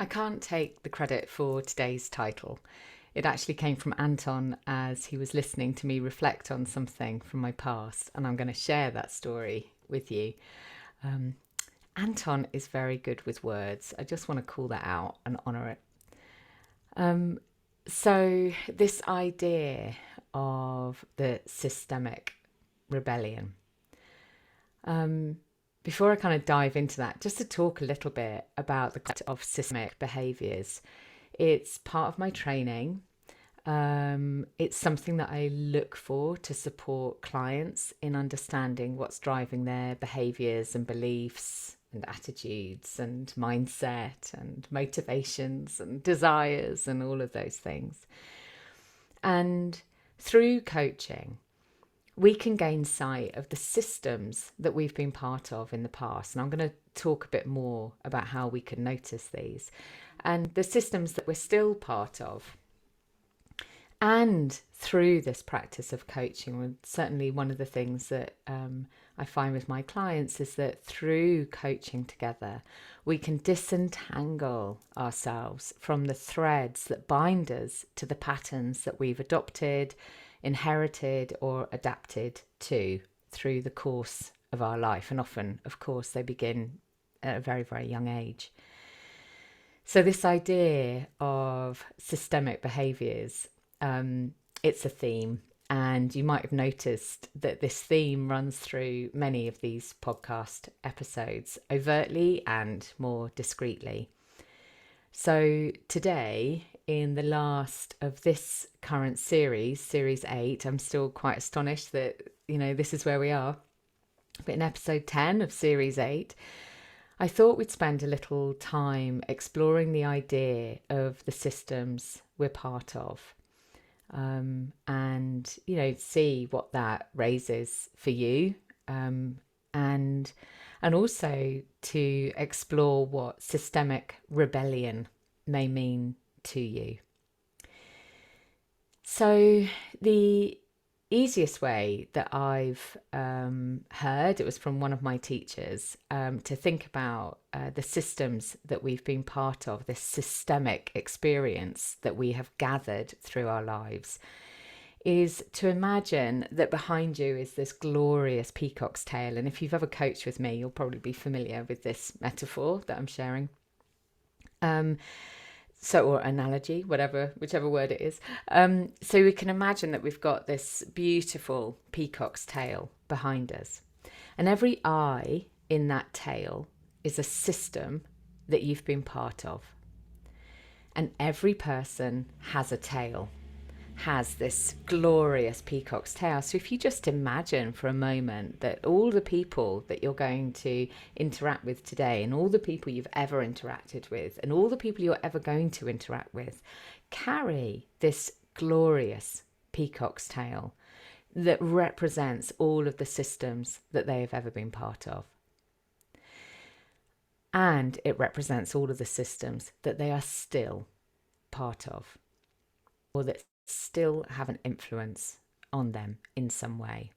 I can't take the credit for today's title. It actually came from Anton as he was listening to me reflect on something from my past, and I'm going to share that story with you. Um, Anton is very good with words. I just want to call that out and honour it. So, this idea of the systemic rebellion. Before I kind of dive into that, just to talk a little bit about the concept of systemic behaviours. It's part of my training. It's something that I look for to support clients in understanding what's driving their behaviours and beliefs and attitudes and mindset and motivations and desires and all of those things. And through coaching, we can gain sight of the systems that we've been part of in the past. And I'm going to talk a bit more about how we can notice these and the systems that we're still part of. And through this practice of coaching, certainly one of the things that I find with my clients is that through coaching together, we can disentangle ourselves from the threads that bind us to the patterns that we've adopted, inherited, or adapted to through the course of our life. And often, of course, they begin at a very, very young age. So this idea of systemic behaviours, it's a theme, and you might have noticed that this theme runs through many of these podcast episodes, overtly and more discreetly. So today, in the last of this current series, Series 8, I'm still quite astonished that, this is where we are. But in episode 10 of Series 8, I thought we'd spend a little time exploring the idea of the systems we're part of. And see what that raises for you, and also to explore what systemic rebellion may mean to you. So the easiest way that I've heard, it was from one of my teachers, to think about the systems that we've been part of, this systemic experience that we have gathered through our lives, is to imagine that behind you is this glorious peacock's tail. And if you've ever coached with me, you'll probably be familiar with this metaphor that I'm sharing. Or analogy, whichever word it is. So we can imagine that we've got this beautiful peacock's tail behind us. And every eye in that tail is a system that you've been part of. And every person has a tail, has this glorious peacock's tail. So if you just imagine for a moment that all the people that you're going to interact with today, and all the people you've ever interacted with, and all the people you're ever going to interact with, carry this glorious peacock's tail that represents all of the systems that they have ever been part of. And it represents all of the systems that they are still part of, or that still have an influence on them in some way.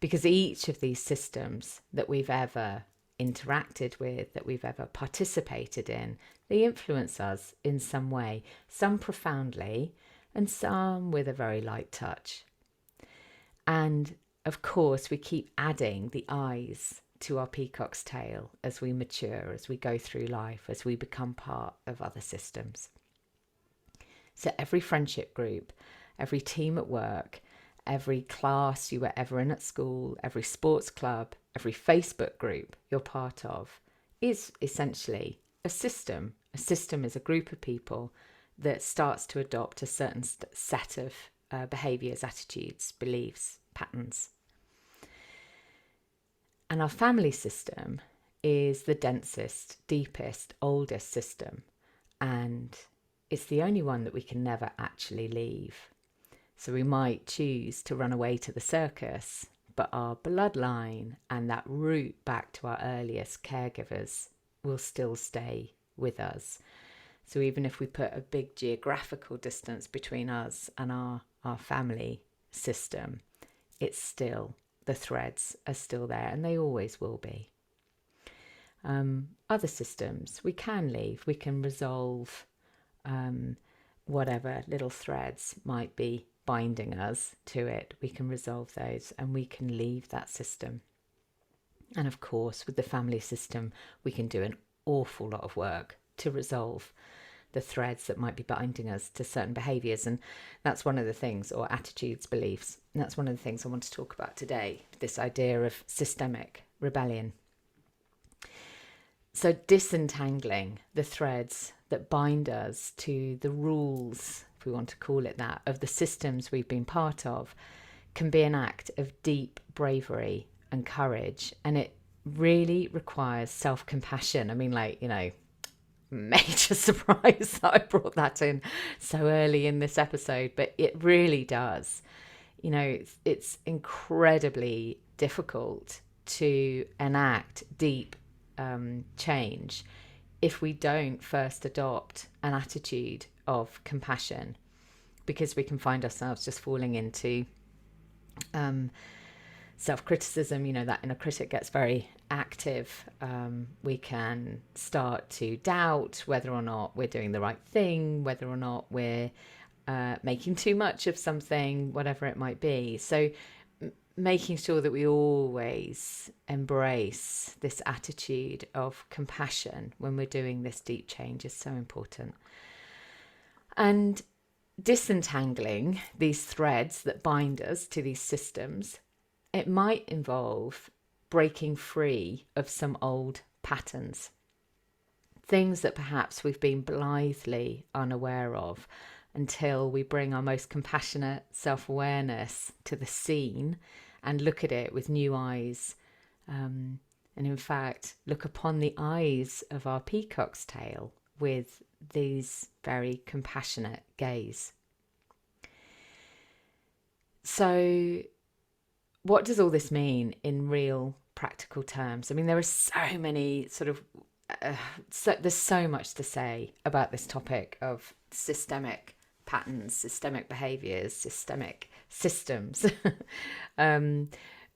Because each of these systems that we've ever interacted with, that we've ever participated in, they influence us in some way, some profoundly and some with a very light touch. And of course, we keep adding the eyes to our peacock's tail as we mature, as we go through life, as we become part of other systems. So every friendship group, every team at work, every class you were ever in at school, every sports club, every Facebook group you're part of is essentially a system. A system is a group of people that starts to adopt a certain set of behaviours, attitudes, beliefs, patterns. And our family system is the densest, deepest, oldest system. And it's the only one that we can never actually leave. So we might choose to run away to the circus, but our bloodline and that route back to our earliest caregivers will still stay with us. So even if we put a big geographical distance between us and our family system, it's still, the threads are still there, and they always will be. Other systems we can leave. We can resolve whatever little threads might be binding us to it. We can resolve those and we can leave that system. And of course, with the family system, we can do an awful lot of work to resolve the threads that might be binding us to certain behaviours. And that's one of the things, or attitudes, beliefs. And that's one of the things I want to talk about today, this idea of systemic rebellion. So disentangling the threads that bind us to the rules, if we want to call it that, of the systems we've been part of, can be an act of deep bravery and courage. And it really requires self-compassion. I mean, major surprise that I brought that in so early in this episode, but it really does. It's incredibly difficult to enact deep change if we don't first adopt an attitude of compassion, because we can find ourselves just falling into self-criticism. That inner critic gets very active. We can start to doubt whether or not we're doing the right thing, whether or not we're making too much of something, whatever it might be. So making sure that we always embrace this attitude of compassion when we're doing this deep change is so important. And disentangling these threads that bind us to these systems, it might involve breaking free of some old patterns, things that perhaps we've been blithely unaware of until we bring our most compassionate self-awareness to the scene and look at it with new eyes. And in fact, look upon the eyes of our peacock's tail with these very compassionate gaze. So what does all this mean in real practical terms? I mean, there are so many there's so much to say about this topic of systemic patterns, systemic behaviours, systemic systems.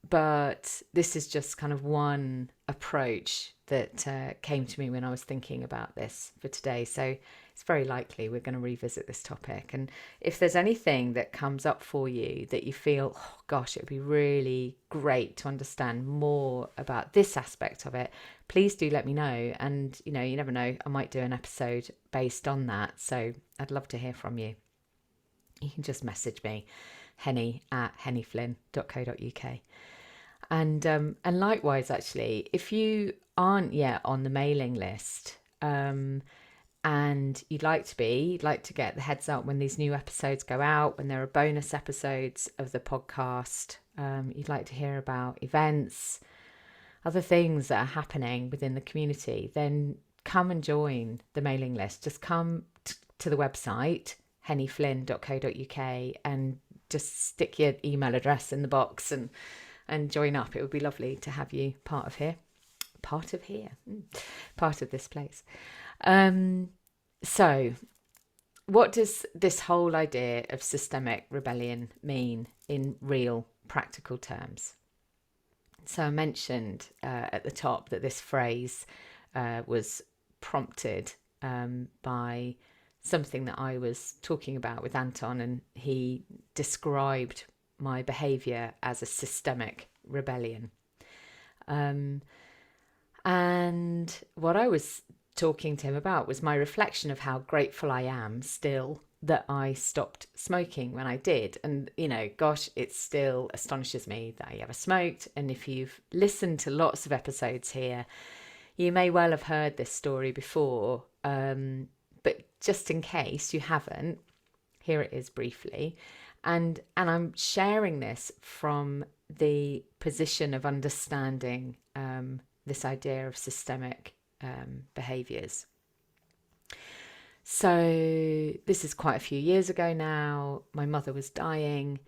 But this is just kind of one approach that came to me when I was thinking about this for today. So it's very likely we're going to revisit this topic. And if there's anything that comes up for you that you feel, oh gosh, it would be really great to understand more about this aspect of it, please do let me know. And, you never know, I might do an episode based on that. So I'd love to hear from you. You can just message me, henny@hennyflynn.co.uk. And likewise, actually, if you aren't yet on the mailing list, and you'd like to get the heads up when these new episodes go out, when there are bonus episodes of the podcast, you'd like to hear about events, other things that are happening within the community, then come and join the mailing list. Just come to the website, hennyflynn.co.uk, and just stick your email address in the box and join up. It would be lovely to have you part of this place. So what does this whole idea of systemic rebellion mean in real practical terms? So I mentioned at the top that this phrase was prompted by something that I was talking about with Anton, and he described my behaviour as a systemic rebellion. And what I was talking to him about was my reflection of how grateful I am still that I stopped smoking when I did. And, gosh, it still astonishes me that I ever smoked. And if you've listened to lots of episodes here, you may well have heard this story before. But just in case you haven't, here it is briefly. And I'm sharing this from the position of understanding this idea of systemic behaviours. So this is quite a few years ago now. My mother was dying,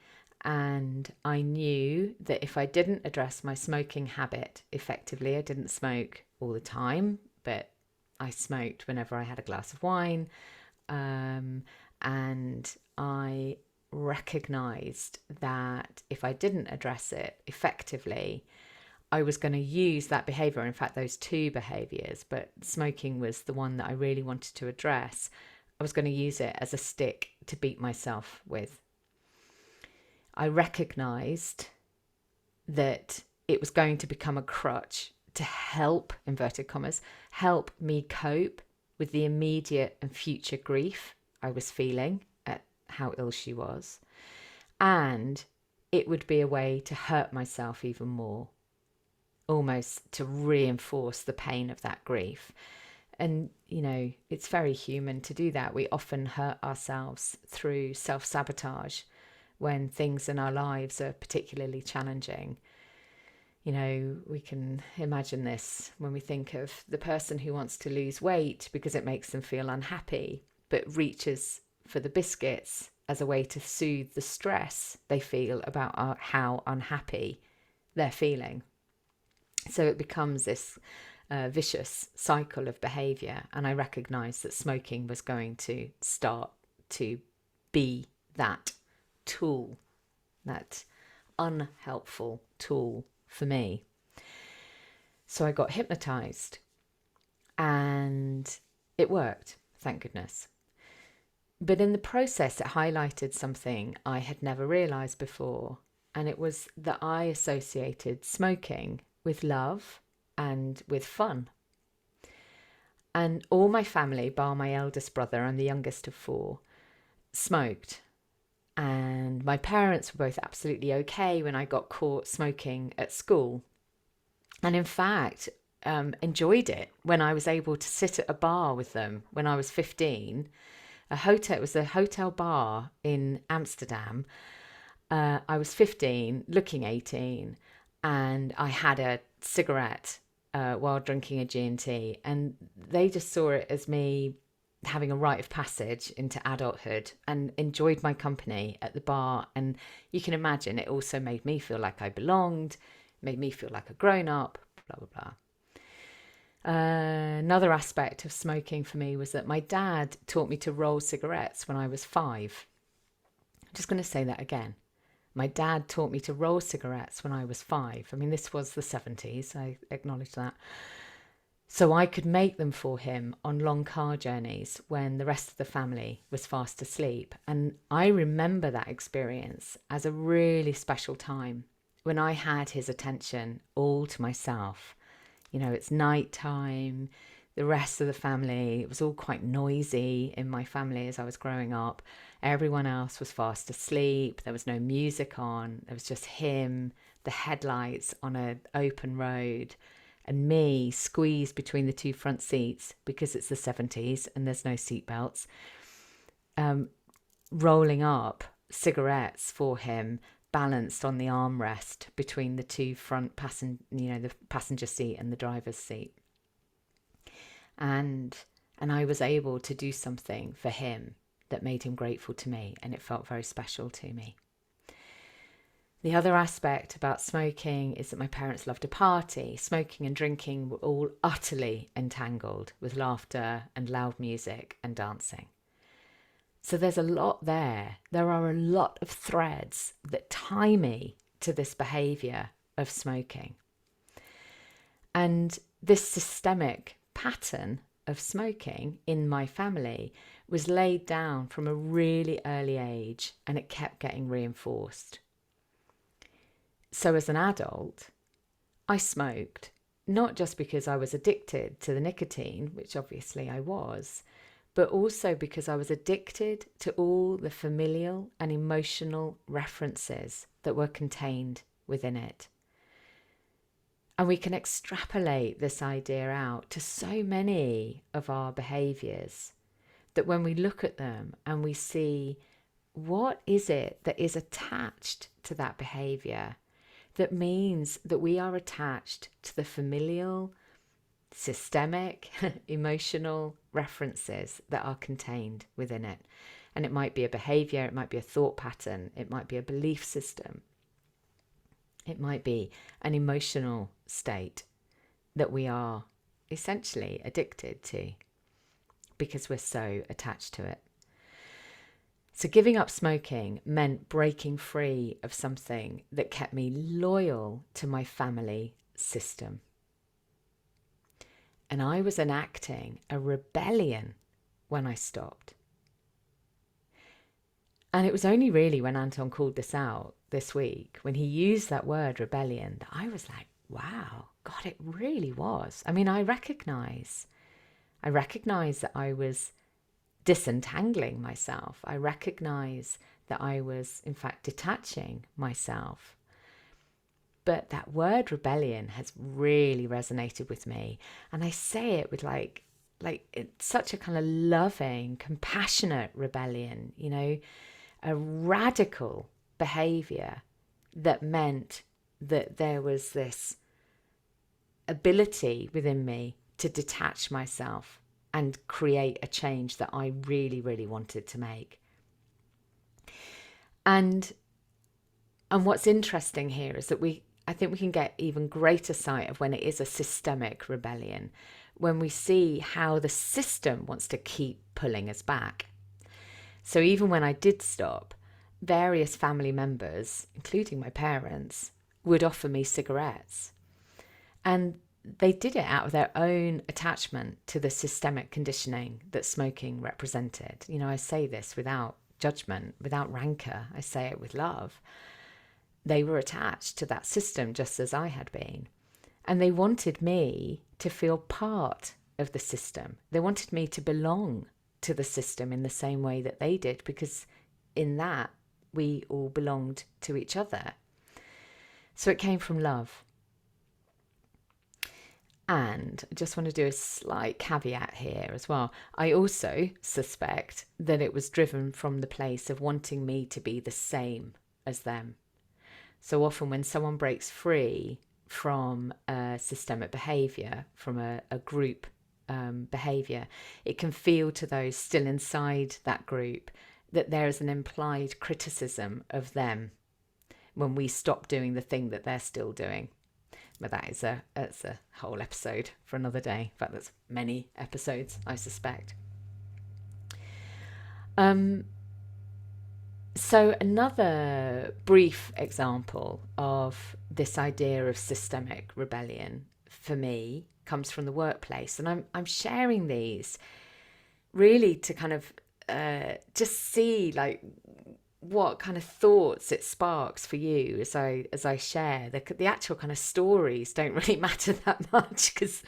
and I knew that if I didn't address my smoking habit effectively, I didn't smoke all the time, but I smoked whenever I had a glass of wine, and I recognised that if I didn't address it effectively, I was going to use that behavior, in fact, those two behaviors, but smoking was the one that I really wanted to address. I was going to use it as a stick to beat myself with. I recognized that it was going to become a crutch to help, inverted commas, help me cope with the immediate and future grief I was feeling at how ill she was. And it would be a way to hurt myself even more, almost to reinforce the pain of that grief. And, you know, it's very human to do that. We often hurt ourselves through self-sabotage when things in our lives are particularly challenging. You know, we can imagine this when we think of the person who wants to lose weight because it makes them feel unhappy, but reaches for the biscuits as a way to soothe the stress they feel about how unhappy they're feeling. So it becomes this vicious cycle of behavior. And I recognized that smoking was going to start to be that tool, that unhelpful tool for me. So I got hypnotized and it worked, thank goodness. But in the process, it highlighted something I had never realized before. And it was that I associated smoking with love and with fun. And all my family, bar my eldest brother and the youngest of four, smoked. And my parents were both absolutely okay when I got caught smoking at school. And in fact, enjoyed it when I was able to sit at a bar with them when I was 15. It was a hotel bar in Amsterdam. I was 15, looking 18, and I had a cigarette while drinking a G&T, and they just saw it as me having a rite of passage into adulthood and enjoyed my company at the bar. And you can imagine it also made me feel like I belonged, made me feel like a grown-up, blah, blah, blah. Another aspect of smoking for me was that my dad taught me to roll cigarettes when I was 5. I'm just going to say that again. My dad taught me to roll cigarettes when I was 5. I mean, this was the 70s, I acknowledge that. So I could make them for him on long car journeys when the rest of the family was fast asleep. And I remember that experience as a really special time when I had his attention all to myself. You know, it's night time, the rest of the family, it was all quite noisy in my family as I was growing up. Everyone else was fast asleep. There was no music on. There was just him, the headlights on an open road, and me squeezed between the two front seats because it's the 70s and there's no seatbelts, rolling up cigarettes for him, balanced on the armrest between the two front the passenger seat and the driver's seat. And I was able to do something for him that made him grateful to me, and it felt very special to me. The other aspect about smoking is that my parents loved to party. Smoking and drinking were all utterly entangled with laughter and loud music and dancing. So there's a lot there. There are a lot of threads that tie me to this behaviour of smoking. And this systemic pattern of smoking in my family was laid down from a really early age, and it kept getting reinforced. So as an adult, I smoked, not just because I was addicted to the nicotine, which obviously I was, but also because I was addicted to all the familial and emotional references that were contained within it. And we can extrapolate this idea out to so many of our behaviours that when we look at them and we see what is it that is attached to that behaviour, that means that we are attached to the familial, systemic, emotional references that are contained within it. And it might be a behaviour, it might be a thought pattern, it might be a belief system. It might be an emotional state that we are essentially addicted to because we're so attached to it. So giving up smoking meant breaking free of something that kept me loyal to my family system. And I was enacting a rebellion when I stopped. And it was only really when Anton called this out this week, when he used that word rebellion, that I was like, wow, God, it really was. I mean, I recognize that I was disentangling myself. I recognize that I was, in fact, detaching myself. But that word rebellion has really resonated with me. And I say it with like it's such a kind of loving, compassionate rebellion, you know, a radical behavior that meant that there was this ability within me to detach myself and create a change that I really, really wanted to make. And what's interesting here is that I think we can get even greater sight of when it is a systemic rebellion, when we see how the system wants to keep pulling us back. So even when I did stop, various family members, including my parents, would offer me cigarettes. And they did it out of their own attachment to the systemic conditioning that smoking represented. You know, I say this without judgment, without rancor. I say it with love. They were attached to that system just as I had been. And they wanted me to feel part of the system. They wanted me to belong to the system in the same way that they did, because in that we all belonged to each other. So it came from love. And I just want to do a slight caveat here as well. I also suspect that it was driven from the place of wanting me to be the same as them. So often when someone breaks free from a systemic behaviour, from a group behaviour, it can feel to those still inside that group that there is an implied criticism of them when we stop doing the thing that they're still doing. But that's a whole episode for another day. In fact, there's many episodes, I suspect. So another brief example of this idea of systemic rebellion for me comes from the workplace. And I'm sharing these really to kind of just see like what kind of thoughts it sparks for you as I share. The actual kind of stories don't really matter that much because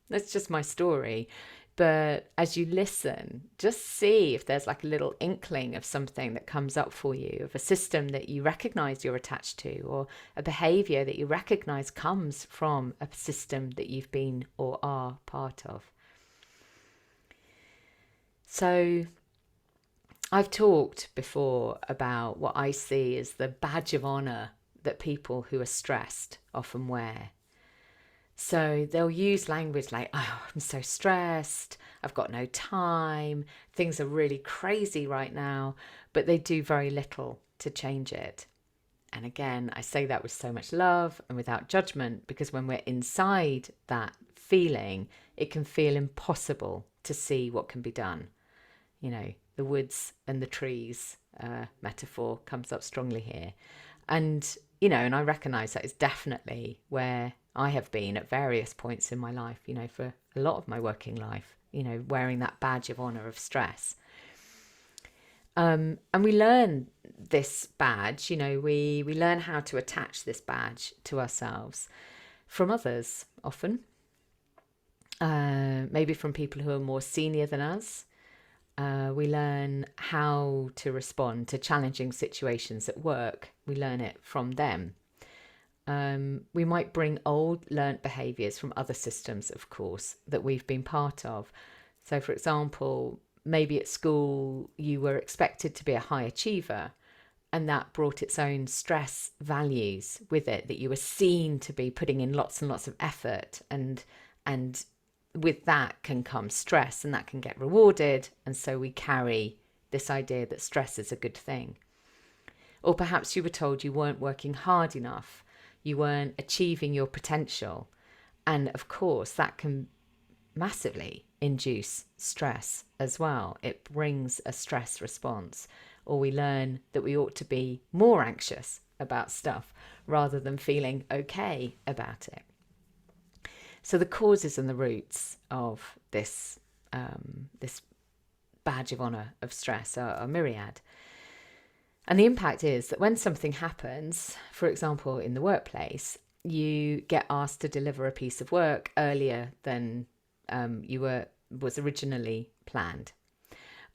that's just my story. But as you listen, just see if there's like a little inkling of something that comes up for you, of a system that you recognize you're attached to, or a behavior that you recognize comes from a system that you've been or are part of. So I've talked before about what I see as the badge of honor that people who are stressed often wear. So they'll use language like, oh, I'm so stressed, I've got no time, things are really crazy right now, but they do very little to change it. And again, I say that with so much love and without judgment, because when we're inside that feeling, it can feel impossible to see what can be done. You know, the woods and the trees metaphor comes up strongly here. And, you know, and I recognise that is definitely where I have been at various points in my life, you know, for a lot of my working life, you know, wearing that badge of honour of stress. And we learn this badge, you know, we learn how to attach this badge to ourselves from others often, maybe from people who are more senior than us. We learn how to respond to challenging situations at work. We learn it from them. We might bring old learnt behaviours from other systems, of course, that we've been part of. So, for example, maybe at school you were expected to be a high achiever, and that brought its own stress values with it, that you were seen to be putting in lots and lots of effort, and with that can come stress, and that can get rewarded, and so we carry this idea that stress is a good thing. Or perhaps you were told you weren't working hard enough, you weren't achieving your potential, and of course that can massively induce stress as well. It brings a stress response. Or we learn that we ought to be more anxious about stuff rather than feeling okay about it. So the causes and the roots of this badge of honour of stress are myriad. And the impact is that when something happens, for example, in the workplace, you get asked to deliver a piece of work earlier than was originally planned.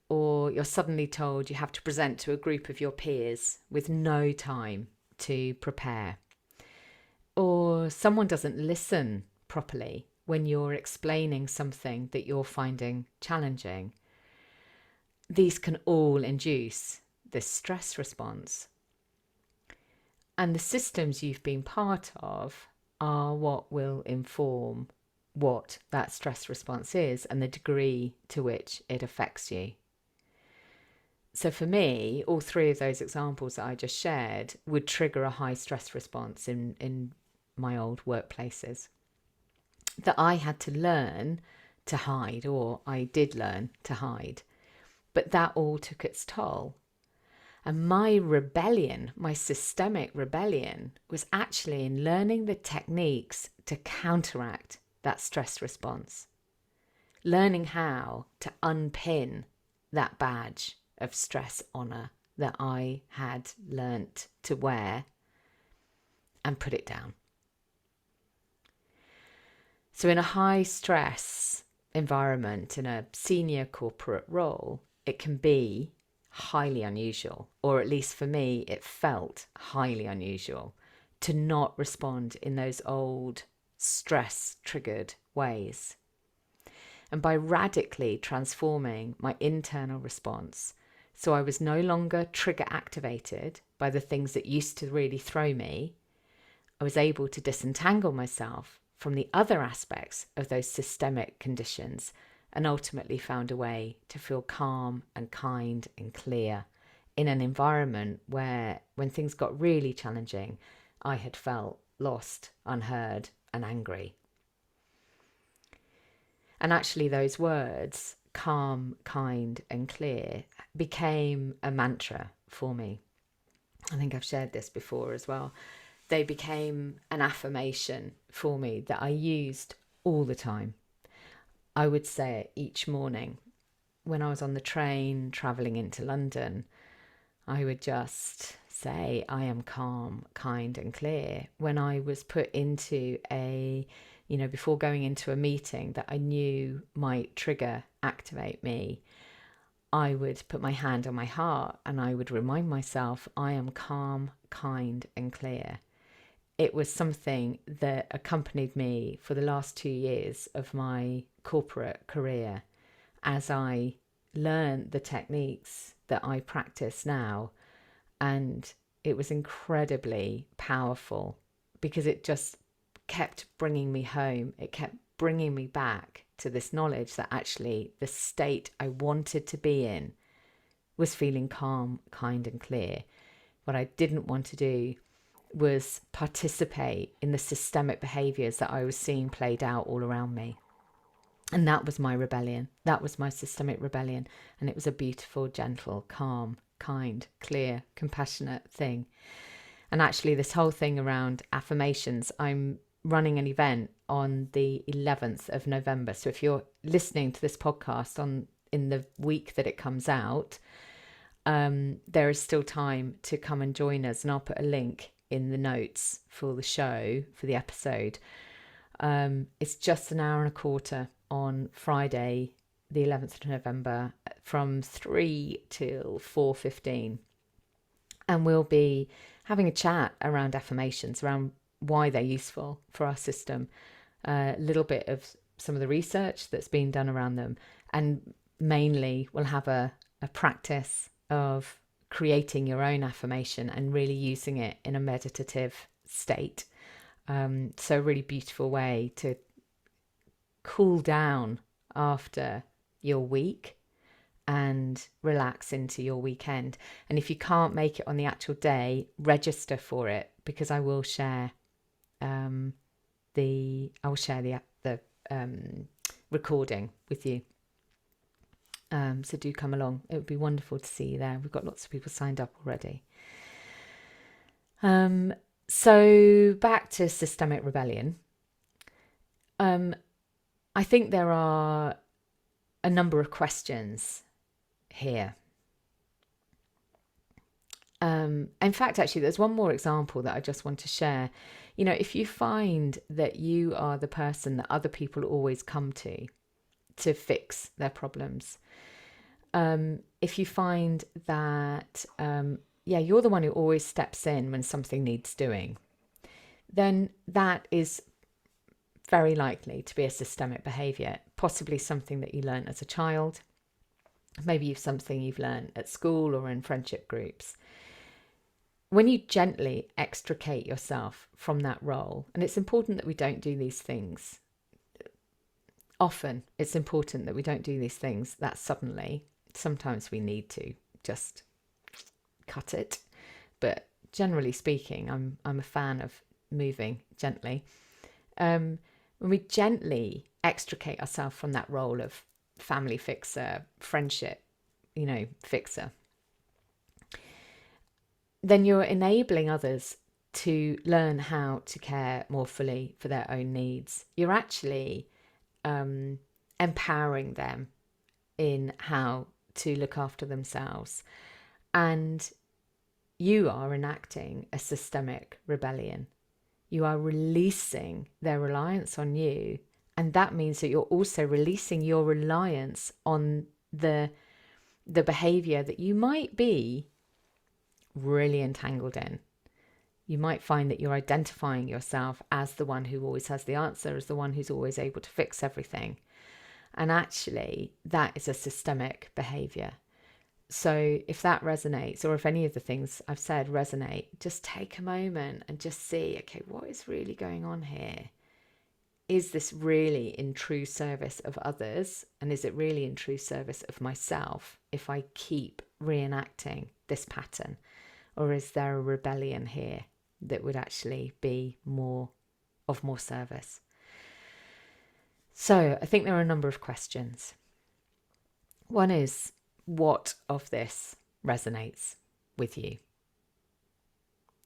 Or you're suddenly told you have to present to a group of your peers with no time to prepare. Or someone doesn't listen properly when you're explaining something that you're finding challenging. These can all induce this stress response. And the systems you've been part of are what will inform what that stress response is and the degree to which it affects you. So for me, all three of those examples that I just shared would trigger a high stress response in my old workplaces that I had to learn to hide, or I did learn to hide. But that all took its toll. And my rebellion, my systemic rebellion, was actually in learning the techniques to counteract that stress response. Learning how to unpin that badge of stress honour that I had learnt to wear and put it down. So in a high stress environment, in a senior corporate role, it can be highly unusual, or at least for me, it felt highly unusual to not respond in those old stress-triggered ways. And by radically transforming my internal response, so I was no longer trigger activated by the things that used to really throw me, I was able to disentangle myself from the other aspects of those systemic conditions and ultimately found a way to feel calm and kind and clear in an environment where, when things got really challenging, I had felt lost, unheard, and angry. And actually those words, calm, kind, and clear, became a mantra for me. I think I've shared this before as well. They became an affirmation for me that I used all the time. I would say it each morning. When I was on the train travelling into London, I would just say, I am calm, kind, and clear. When I was put into before going into a meeting that I knew might trigger, activate me, I would put my hand on my heart and I would remind myself, I am calm, kind, and clear. It was something that accompanied me for the last 2 years of my corporate career as I learned the techniques that I practice now. And it was incredibly powerful because it just kept bringing me home. It kept bringing me back to this knowledge that actually the state I wanted to be in was feeling calm, kind, and clear. What I didn't want to do was participate in the systemic behaviours that I was seeing played out all around me. And that was my rebellion. That was my systemic rebellion. And it was a beautiful, gentle, calm, kind, clear, compassionate thing. And actually this whole thing around affirmations, I'm running an event on the 11th of November. So if you're listening to this podcast in the week that it comes out, there is still time to come and join us. And I'll put a link in the notes for the show, for the episode. It's just an hour and a quarter on Friday, the 11th of November, from 3 till 4:15. And we'll be having a chat around affirmations, around why they're useful for our system, a little bit of some of the research that's been done around them, and mainly we'll have a practice of creating your own affirmation and really using it in a meditative state. So a really beautiful way to cool down after your week and relax into your weekend. And if you can't make it on the actual day, register for it, because I will share the recording with you. So do come along. It would be wonderful to see you there. We've got lots of people signed up already. So back to systemic rebellion. I think there are a number of questions here. In fact, actually, there's one more example that I just want to share. You know, if you find that you are the person that other people always come to fix their problems, if you find that, you're the one who always steps in when something needs doing, then that is very likely to be a systemic behaviour, possibly something that you learned as a child, maybe something you've learned at school or in friendship groups. When you gently extricate yourself from that role, and it's important that we don't do these things, often it's important that we don't do these things that suddenly. Sometimes we need to just cut it, but generally speaking, I'm a fan of moving gently. When we gently extricate ourselves from that role of family fixer, friendship, fixer, then you're enabling others to learn how to care more fully for their own needs. You're actually empowering them in how to look after themselves. And you are enacting a systemic rebellion. You are releasing their reliance on you. And that means that you're also releasing your reliance on the behavior that you might be really entangled in. You might find that you're identifying yourself as the one who always has the answer, as the one who's always able to fix everything. And actually, that is a systemic behavior. So if that resonates, or if any of the things I've said resonate, just take a moment and just see, okay, what is really going on here? Is this really in true service of others? And is it really in true service of myself if I keep reenacting this pattern? Or is there a rebellion here that would actually be more service? So I think there are a number of questions. One is, what of this resonates with you?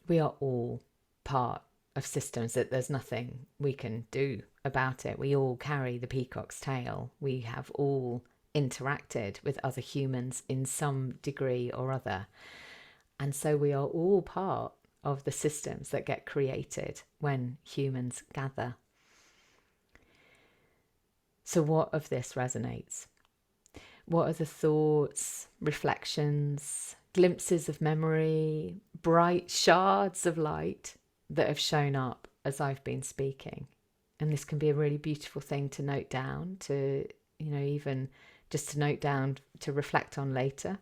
We are all part of systems that there's nothing we can do about it. We all carry the peacock's tail. We have all interacted with other humans in some degree or other. And so we are all part of the systems that get created when humans gather. So what of this resonates? What are the thoughts, reflections, glimpses of memory, bright shards of light that have shown up as I've been speaking? And this can be a really beautiful thing to note down, to, even just to note down, to reflect on later.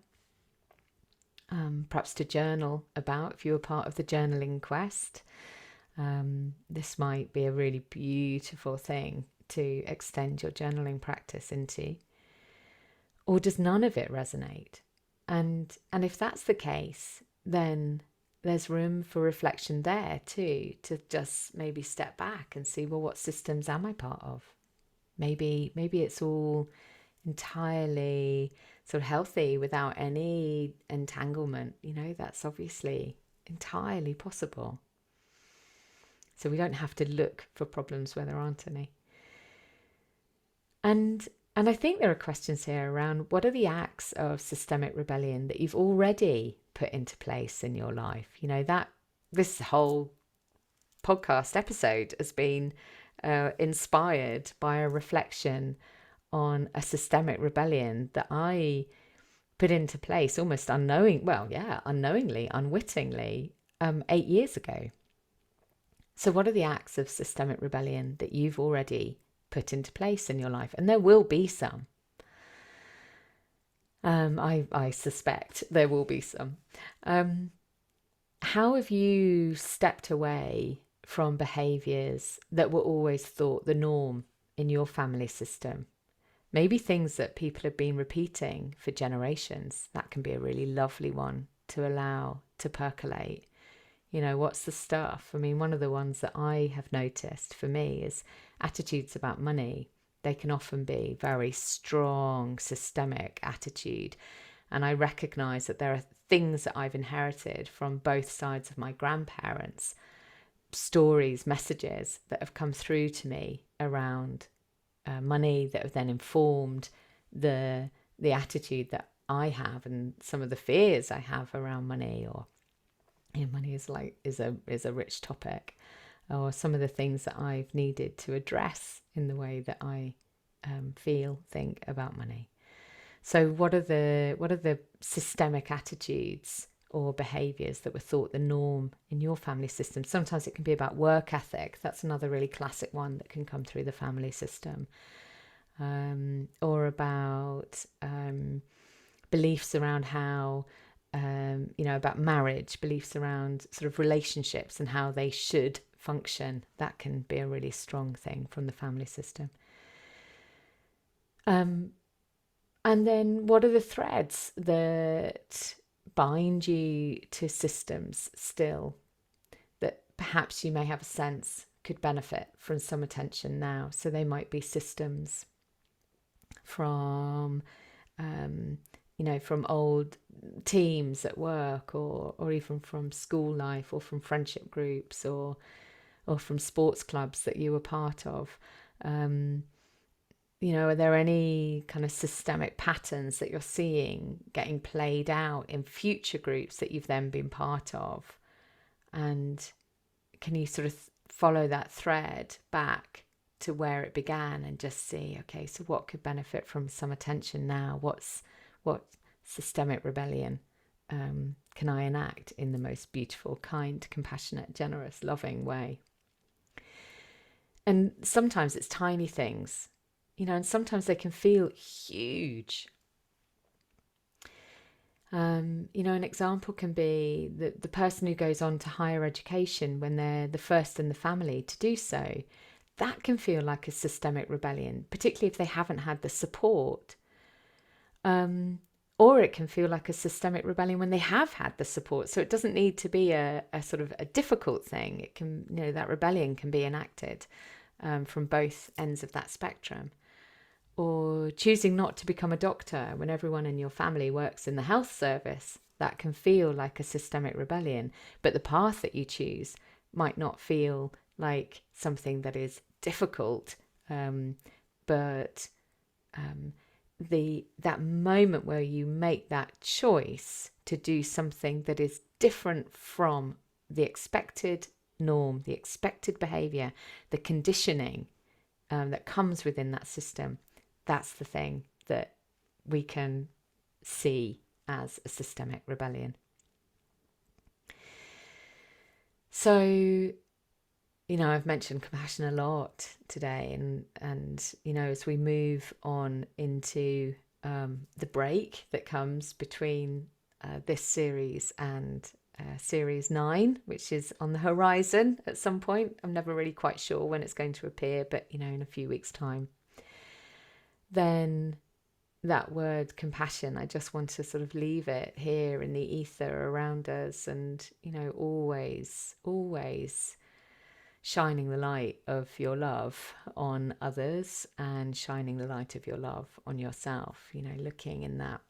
Perhaps to journal about if you were part of the journaling quest. This might be a really beautiful thing to extend your journaling practice into. Or does none of it resonate? And if that's the case, then there's room for reflection there too, to just maybe step back and see, well, what systems am I part of? Maybe it's all entirely sort of healthy without any entanglement. That's obviously entirely possible. So we don't have to look for problems where there aren't any. And I think there are questions here around, what are the acts of systemic rebellion that you've already put into place in your life? That this whole podcast episode has been inspired by a reflection on a systemic rebellion that I put into place almost unknowingly, unwittingly, 8 years ago. So what are the acts of systemic rebellion that you've already put into place in your life? And there will be some. I suspect there will be some. How have you stepped away from behaviours that were always thought the norm in your family system? Maybe things that people have been repeating for generations. That can be a really lovely one to allow to percolate. What's the stuff? I mean, one of the ones that I have noticed for me is attitudes about money. They can often be very strong, systemic attitude. And I recognise that there are things that I've inherited from both sides of my grandparents, stories, messages that have come through to me around money that have then informed the attitude that I have and some of the fears I have around money, or money is a rich topic, or some of the things that I've needed to address in the way that I think about money. So what are the systemic attitudes or behaviours that were thought the norm in your family system? Sometimes it can be about work ethic. That's another really classic one that can come through the family system. Or about beliefs around how, about marriage, beliefs around sort of relationships and how they should function. That can be a really strong thing from the family system. And then what are the threads that bind you to systems still that perhaps you may have a sense could benefit from some attention now? So they might be systems from, from old teams at work, or even from school life, or from friendship groups, or from sports clubs that you were part of. Are there any kind of systemic patterns that you're seeing getting played out in future groups that you've then been part of? And can you sort of follow that thread back to where it began and just see, okay, so what could benefit from some attention now? What systemic rebellion can I enact in the most beautiful, kind, compassionate, generous, loving way? And sometimes it's tiny things, and sometimes they can feel huge. An example can be the person who goes on to higher education when they're the first in the family to do so. That can feel like a systemic rebellion, particularly if they haven't had the support. Or it can feel like a systemic rebellion when they have had the support. So it doesn't need to be a sort of a difficult thing. It can, that rebellion can be enacted from both ends of that spectrum. Or choosing not to become a doctor when everyone in your family works in the health service. That can feel like a systemic rebellion. But the path that you choose might not feel like something that is difficult, but that moment where you make that choice to do something that is different from the expected norm, the expected behaviour, the conditioning that comes within that system, that's the thing that we can see as a systemic rebellion. So, I've mentioned compassion a lot today, and as we move on into the break that comes between this series and series 9, which is on the horizon at some point. I'm never really quite sure when it's going to appear, but in a few weeks' time. Then that word compassion, I just want to sort of leave it here in the ether around us, and always shining the light of your love on others and shining the light of your love on yourself, looking in that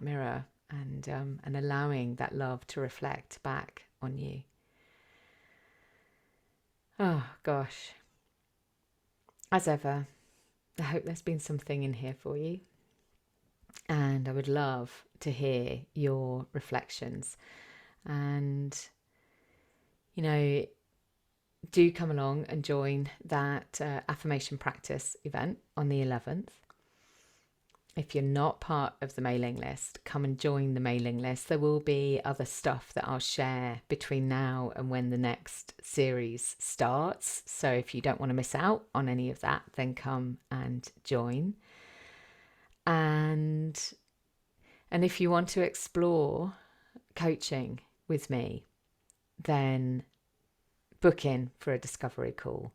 mirror and allowing that love to reflect back on you. Oh gosh, as ever, I hope there's been something in here for you, and I would love to hear your reflections. And do come along and join that affirmation practice event on the 11th. If you're not part of the mailing list, come and join the mailing list. There will be other stuff that I'll share between now and when the next series starts. So if you don't want to miss out on any of that, then come and join. And if you want to explore coaching with me, then book in for a discovery call.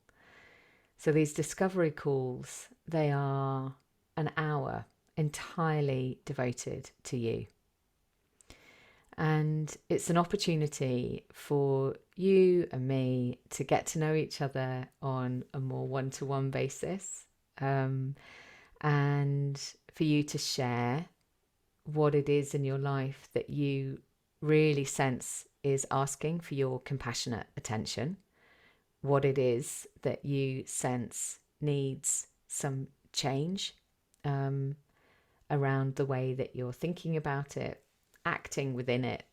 So these discovery calls, they are an hour entirely devoted to you. And it's an opportunity for you and me to get to know each other on a more one-to-one basis, and for you to share what it is in your life that you really sense is asking for your compassionate attention, what it is that you sense needs some change around the way that you're thinking about it, acting within it,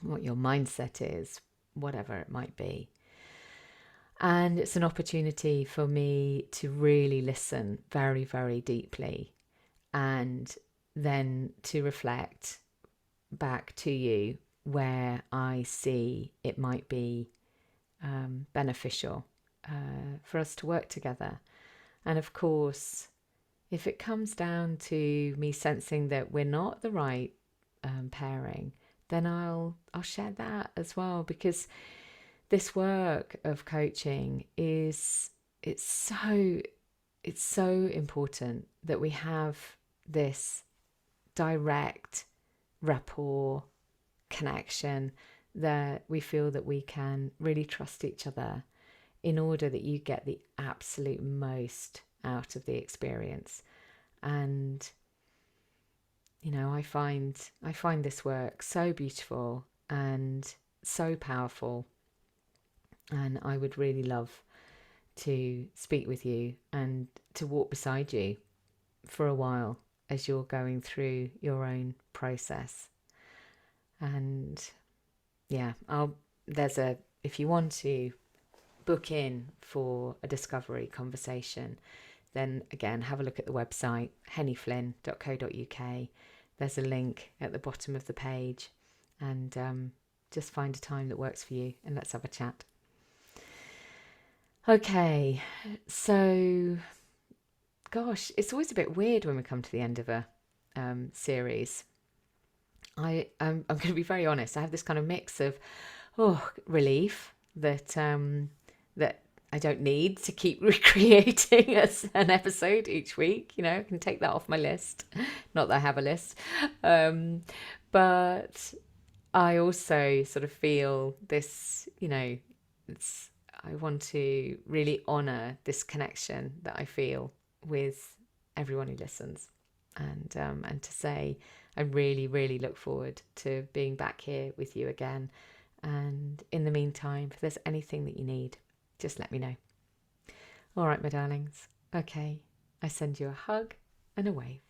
what your mindset is, whatever it might be. And it's an opportunity for me to really listen very, very deeply, and then to reflect back to you where I see it might be beneficial for us to work together. And of course, if it comes down to me sensing that we're not the right pairing, then I'll share that as well, because this work of coaching it's so important that we have this direct rapport connection, that we feel that we can really trust each other in order that you get the absolute most out of the experience. And I find this work so beautiful and so powerful, and I would really love to speak with you and to walk beside you for a while as you're going through your own process. And yeah, if you want to book in for a discovery conversation, then again, have a look at the website, hennyflynn.co.uk. There's a link at the bottom of the page, and just find a time that works for you and let's have a chat. Okay, so gosh, it's always a bit weird when we come to the end of a series. I'm going to be very honest. I have this kind of mix of relief that that I don't need to keep recreating an episode each week. I can take that off my list. Not that I have a list, but I also sort of feel this. I want to really honour this connection that I feel with everyone who listens, and to say I really, really look forward to being back here with you again. And in the meantime, if there's anything that you need, just let me know. All right, my darlings. Okay, I send you a hug and a wave.